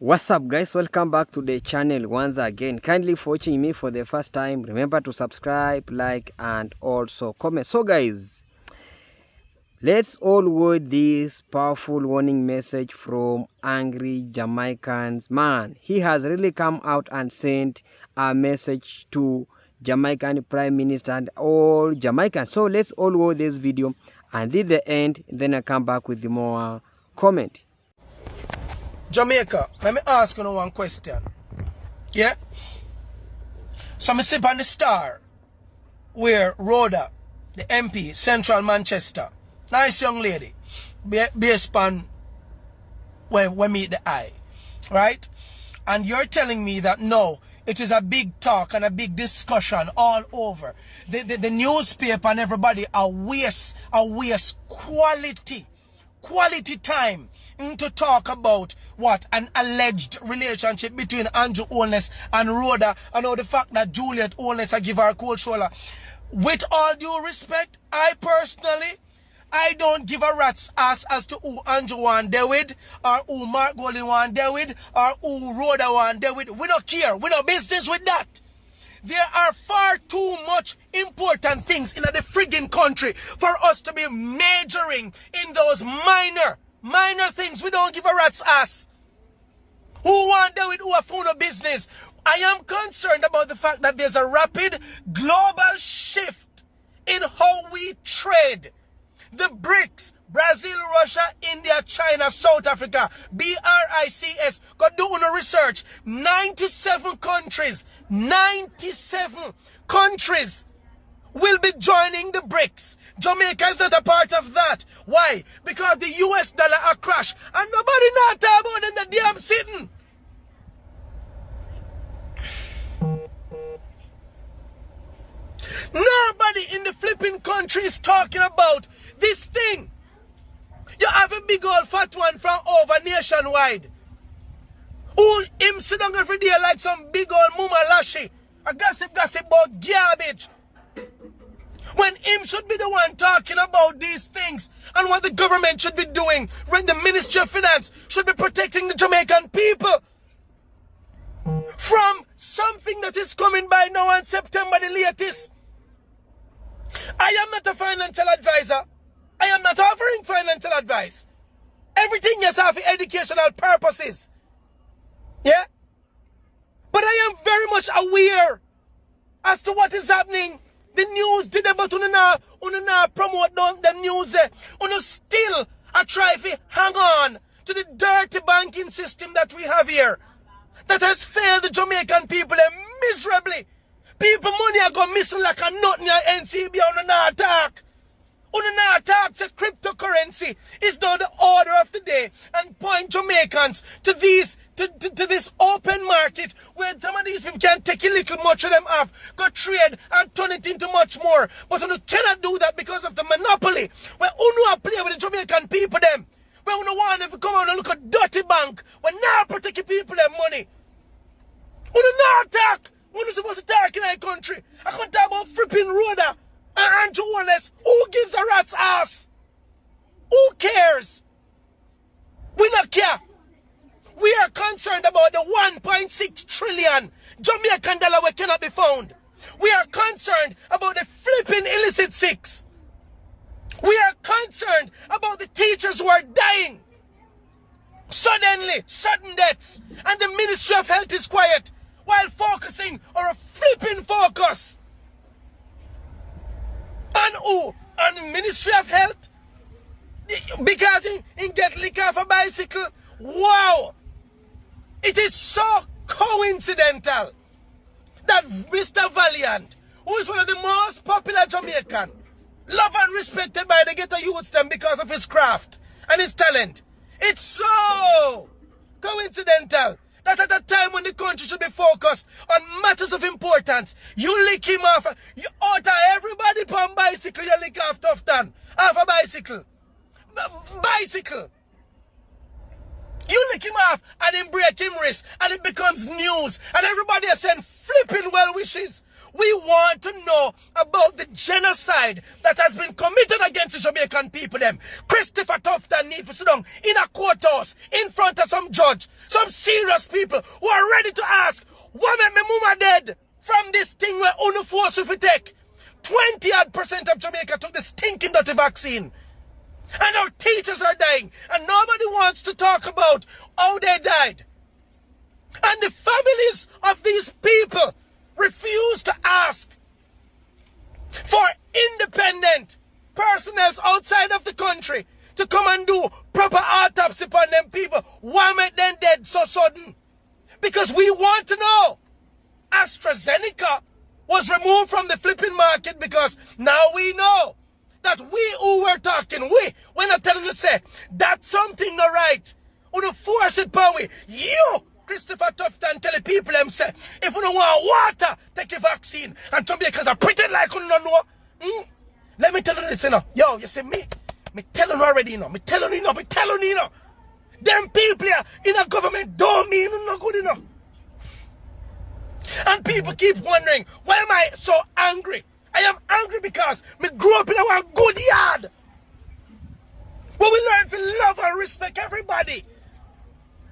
What's up guys, welcome back to the channel once again. Kindly for watching me for the first time, remember to subscribe, like and also comment. So guys, let's all word this powerful warning message from angry Jamaicans. Man, he has really come out and sent a message to Jamaican Prime Minister and all Jamaicans. So let's all watch this video and at the end, then I come back with more comment. Jamaica, let me ask you one question. Yeah? So I sit on the Star where Rhoda, the MP, Central Manchester, nice young lady, based on where we meet the eye. Right? And you're telling me that no, it is a big talk and a big discussion all over. The newspaper and everybody are waste quality time to talk about what an alleged relationship between Andrew Holness and Rhoda, and all the fact that Juliet Holness I give her a cold shoulder. With all due respect, I don't give a rat's ass as to who Andrew want there with, or who Mark Golding want there with, or who Rhoda want there with. We don't care. We don't business with that. There are far too much important things in the friggin' country for us to be majoring in those minor things. We don't give a rat's ass. Who want there with who have found a business? I am concerned about the fact that there's a rapid global shift in how we trade. The BRICS, Brazil, Russia, India, China, South Africa, BRICS, go do no research. 97 countries will be joining the BRICS. Jamaica is not a part of that. Why? Because the US dollar a crash and nobody not talk about in the damn sitting. Nobody in the flipping country is talking about this thing. You have a big old fat one from over nationwide. Who him sit down every day like some big old mama lashy. A gossip about garbage. When him should be the one talking about these things and what the government should be doing. When the Ministry of Finance should be protecting the Jamaican people from something that is coming by now on September the latest. I am not a financial advisor. I am not offering financial advice. Everything is for educational purposes. Yeah? But I am very much aware as to what is happening. The news did about una promote the news. Una still try to hang on to the dirty banking system that we have here. That has failed the Jamaican people miserably. People money are going missing like a nut in your NCB on an attack. On an attack, say cryptocurrency is now the order of the day, and point Jamaicans to this open market where some of these people can take a little much of them off, go trade and turn it into much more. But you cannot do that because of the monopoly. Where you play with the Jamaican people them. Where you want them to come out and look at dirty bank. When now protect the people their money. You not attack. When you supposed to talk in our country. I can't talk about flipping Rhoda and Andrew Holness. Who gives a rat's ass? Who cares? We not care. We are concerned about the 1.6 trillion Jamaican dollar which cannot be found. We are concerned about the flipping illicit six. We are concerned about the teachers who are dying. Suddenly, sudden deaths. And the Ministry of Health is quiet while focusing on a flipping focus. And who? On the Ministry of Health? Because he get licked off a bicycle? Wow! It is so coincidental that Mr. Valiant, who is one of the most popular Jamaican, loved and respected by the ghetto youths them because of his craft and his talent. It's so coincidental that at a time when the country should be focused on matters of importance, you lick him off. You utter everybody on bicycle, you lick off Tufton. Off a bicycle. Bicycle. You lick him off and then break him wrist and it becomes news and everybody is saying flipping well wishes. We want to know about the genocide that has been committed against the Jamaican people. Them Christopher Tufton need to sit down in a courthouse in front of some judge, some serious people who are ready to ask, what made my mama dead from this thing where only force if we take? 20% of Jamaica took the stinking dirty vaccine. And our teachers are dying. And nobody wants to talk about how they died. And the families of these people refuse to ask for independent personnel outside of the country to come and do proper autopsy on them people. Why make them dead so sudden? Because we want to know. AstraZeneca was removed from the flipping market because now we know that we who were talking, we're not telling you say, that's something not right. Or to force it upon we. You, Christopher Tufton, tell the people them say, if you don't want water, take a vaccine. And Jamaicans are pretend like you don't know. Let me tell you this, you know. Yo, you see me telling you already, you know. Me telling you, know. Them people here in the government don't mean no good, you know. And people keep wondering, why am I so angry? I am angry because me grew up in a good yard. Where we learn to love and respect everybody.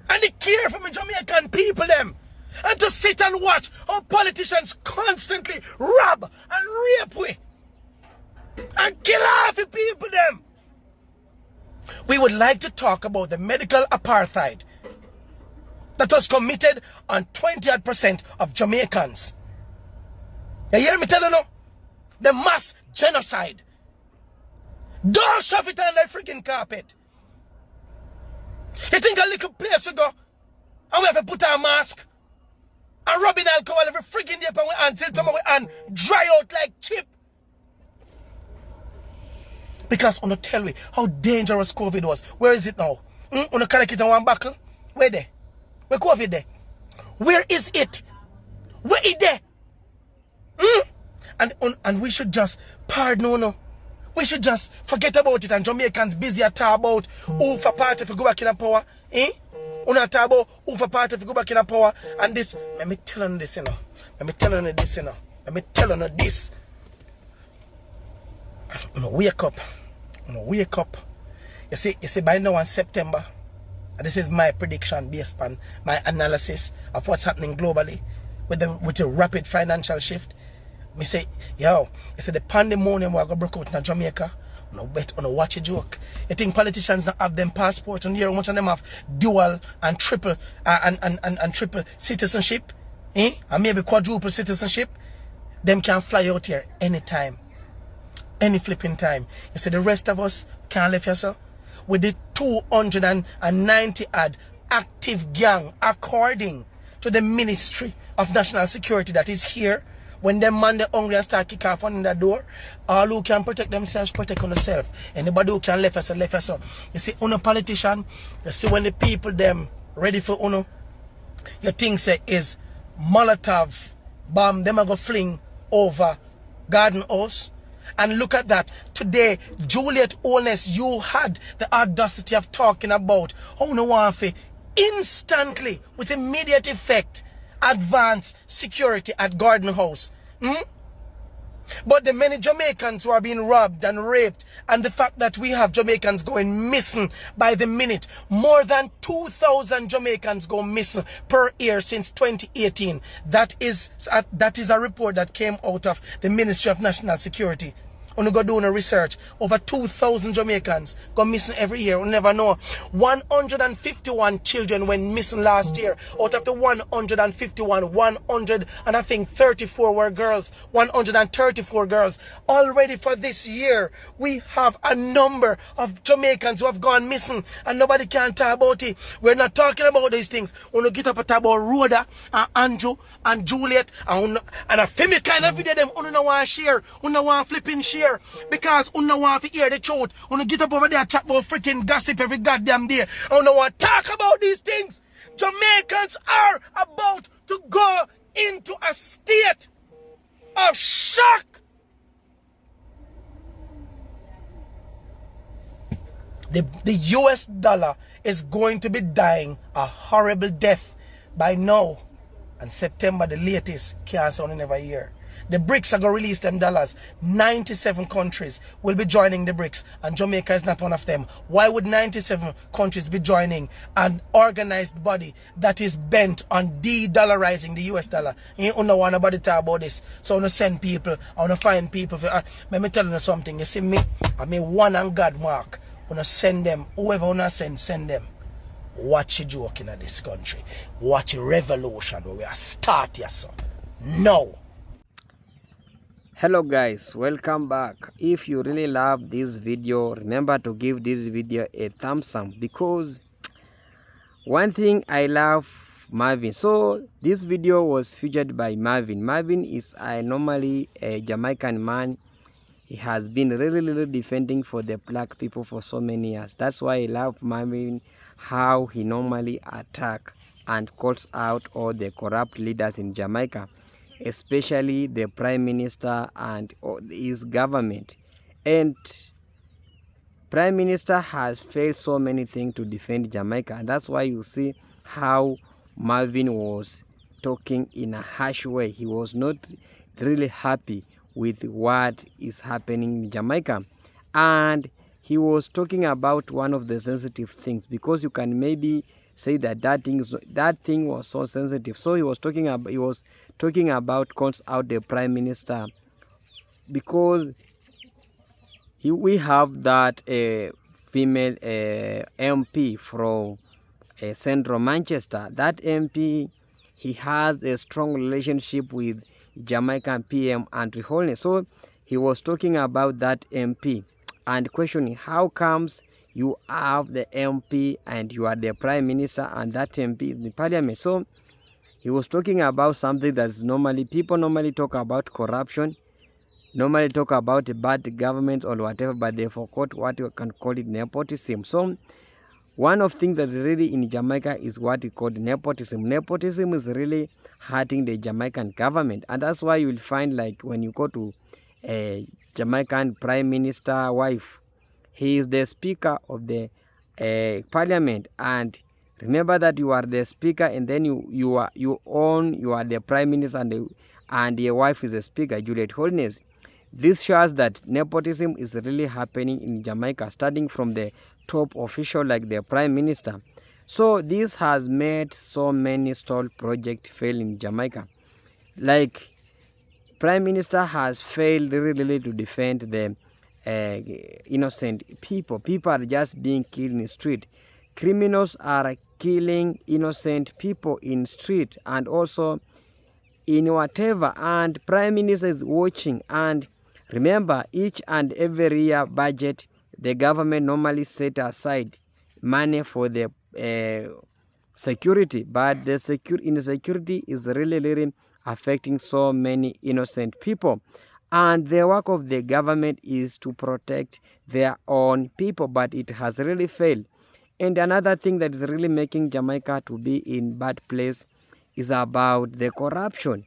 And they care for me Jamaican people them. And to sit and watch how politicians constantly rob and rape we. And kill half the people them. We would like to talk about the medical apartheid that was committed on 20% of Jamaicans. You hear me telling you? The mass genocide. Don't shove it on the freaking carpet. You think a little place to go and we have to put our mask and rubbing alcohol every freaking day upon our until some of our hand dry out like chip? Because on tell me how dangerous COVID was. Where is it now? On the carry it in one buckle? Where there? Where COVID there? Where is it? Where is there? And we should just pardon no. We should just forget about it. And Jamaicans busy at talk about who for party if we go back in the power. Una talk about who for party if we go back in the power. And this, let me tell you this, you know. Let me tell you this, you know. Let me tell you this. Wake up. Wake up. You see by now in September, this is my prediction based on my analysis of what's happening globally with the rapid financial shift. Me say, yo, you see the pandemonium we're going to break out in Jamaica. Watch a joke. You think politicians don't have them passports and here much of them have dual and triple and triple citizenship? And maybe quadruple citizenship? Them can fly out here anytime. Any flipping time. You see the rest of us can't leave here, sir. With the 290 odd active gang according to the Ministry of National Security that is here. When them man the hungry and start kick off on the door, all who can protect themselves, protect on themselves. Anybody who can left us. You see, uno politician, you see when the people them ready for uno, your thing say is Molotov bomb, them are go fling over Garden House. And look at that. Today, Juliet Owness, you had the audacity of talking about how no one instantly, with immediate effect, advance security at Garden House. But the many Jamaicans who are being robbed and raped, and the fact that we have Jamaicans going missing by the minute. More than 2,000 Jamaicans go missing per year since 2018. That is a report that came out of the Ministry of National Security. When you go doing a research, over 2,000 Jamaicans go missing every year. We never know. 151 children went missing last year. Out of the 151, 34 were girls. 134 girls. Already for this year, we have a number of Jamaicans who have gone missing and nobody can talk about it. We're not talking about these things. When you get up and talk about Rhoda and Andrew and Juliet and a family kind of video them you don't want to share. You don't want flipping share. Because you don't want to hear the truth. You don't get up over there and chat about freaking gossip every goddamn day. You don't want to talk about these things. Jamaicans are about to go into a state of shock. The US dollar is going to be dying a horrible death by now. And September, the latest, can't sound in every year. The BRICS are going to release them dollars. 97 countries will be joining the BRICS, and Jamaica is not one of them. Why would 97 countries be joining an organized body that is bent on de-dollarizing the US dollar? You don't want nobody to talk about this. So I want to send people, I want to find people. Let me tell you something. You see me, I mean one on God mark. I want to send them, whoever I want to send them. Watch a joke in this country. Watch a revolution where we are start here, so. No. Hello guys, welcome back. If you really love this video, remember to give this video a thumbs up, because one thing I love Marvin. So this video was featured by Marvin. Marvin is normally a Jamaican man. He has been really defending for the black people for so many years. That's why I love Marvin, how he normally attack and calls out all the corrupt leaders in Jamaica, especially the Prime Minister and his government. And Prime Minister has failed so many things to defend Jamaica, and that's why you see how Marvin was talking in a harsh way. He was not really happy with what is happening in Jamaica, and he was talking about one of the sensitive things, because you can maybe say that that thing was so sensitive. So he was talking about calls out the Prime Minister, because we have that female MP from Central Manchester. That MP, he has a strong relationship with Jamaican PM Andrew Holness. So he was talking about that MP and questioning how comes you have the MP and you are the Prime Minister and that MP is in the Parliament. So he was talking about something that's people normally talk about corruption, normally talk about bad government or whatever, but they forgot what you can call it, nepotism. So one of things that's really in Jamaica is what we call nepotism. Nepotism is really hurting the Jamaican government, and that's why you will find, like, when you go to a Jamaican Prime Minister wife, he is the Speaker of the Parliament, and remember that you are the Speaker, and then you are the Prime Minister, and your wife is the Speaker, Juliet Holness. This shows that nepotism is really happening in Jamaica, starting from the top official like the Prime Minister. So this has made so many stalled projects fail in Jamaica. Like, Prime Minister has failed really to defend the innocent people. People are just being killed in the street. Criminals are killing innocent people in street and also in whatever, and Prime Minister is watching. And remember, each and every year budget, the government normally set aside money for the security, but the insecurity is really affecting so many innocent people, and the work of the government is to protect their own people, but it has really failed. And another thing that is really making Jamaica to be in bad place is about the corruption.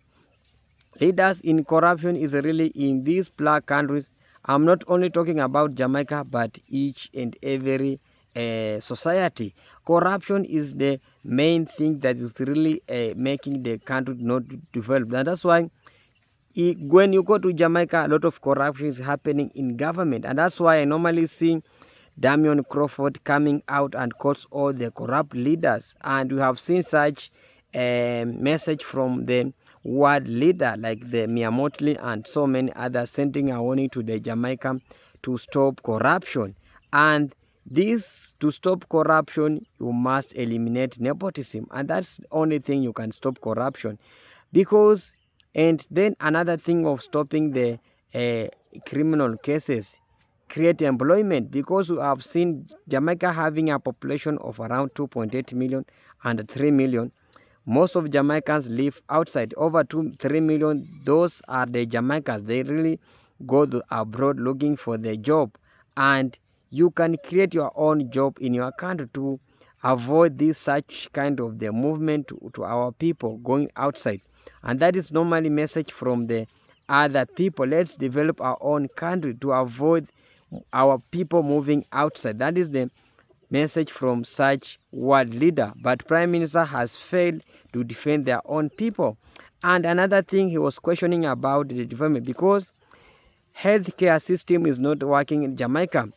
Leaders in corruption is really in these black countries. I'm not only talking about Jamaica, but each and every society. Corruption is the main thing that is really making the country not develop. And that's why when you go to Jamaica, a lot of corruption is happening in government. And that's why I normally see Damian Crawford coming out and calls all the corrupt leaders. And we have seen such a message from the world leader like the Miamotli and so many others, sending a warning to the Jamaica to stop corruption. And this, to stop corruption, you must eliminate nepotism, and that's the only thing you can stop corruption. Because, and then another thing of stopping the criminal cases, create employment, because we have seen Jamaica having a population of around 2.8 million and 3 million. Most of Jamaicans live outside. Over 3 million, those are the Jamaicans. They really go to abroad looking for the job. And you can create your own job in your country to avoid this such kind of the movement to our people going outside. And that is normally message from the other people. Let's develop our own country to avoid our people moving outside. That is the message from such world leader. But Prime Minister has failed to defend their own people. And another thing, he was questioning about the development because healthcare system is not working in Jamaica.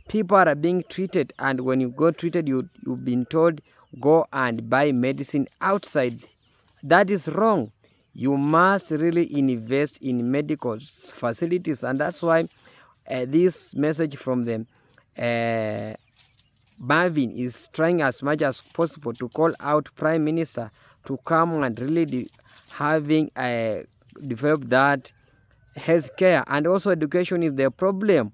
People are being treated, and when you go treated, you've been told go and buy medicine outside. That is wrong. You must really invest in medical facilities, and that's why this message from them, Marvin is trying as much as possible to call out Prime Minister to come and really having develop that healthcare. And also education is the problem.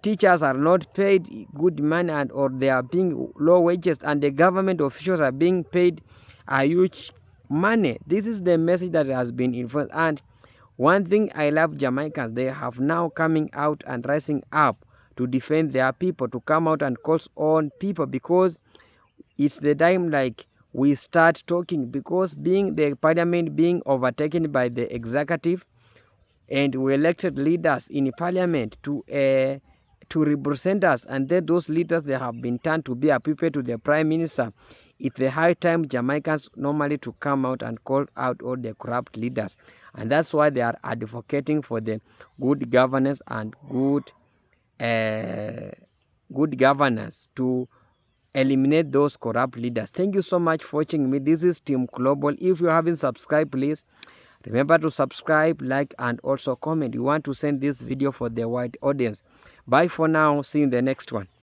Teachers are not paid good money, and or they are being low wages, and the government officials are being paid a huge money. This is the message that has been influenced. And one thing I love Jamaicans, they have now coming out and rising up to defend their people, to come out and call on people, because it's the time like we start talking, because being the parliament being overtaken by the executive, and we elected leaders in parliament to represent us, and then those leaders, they have been turned to be a puppet to the prime minister. It's the high time Jamaicans normally to come out and call out all the corrupt leaders, and that's why they are advocating for the good governance and good governance to eliminate those corrupt leaders. Thank you so much for watching me. This is Team Global. If you haven't subscribed, please remember to subscribe, like, and also comment. You want to send this video for the wide audience. Bye for now. See you in the next one.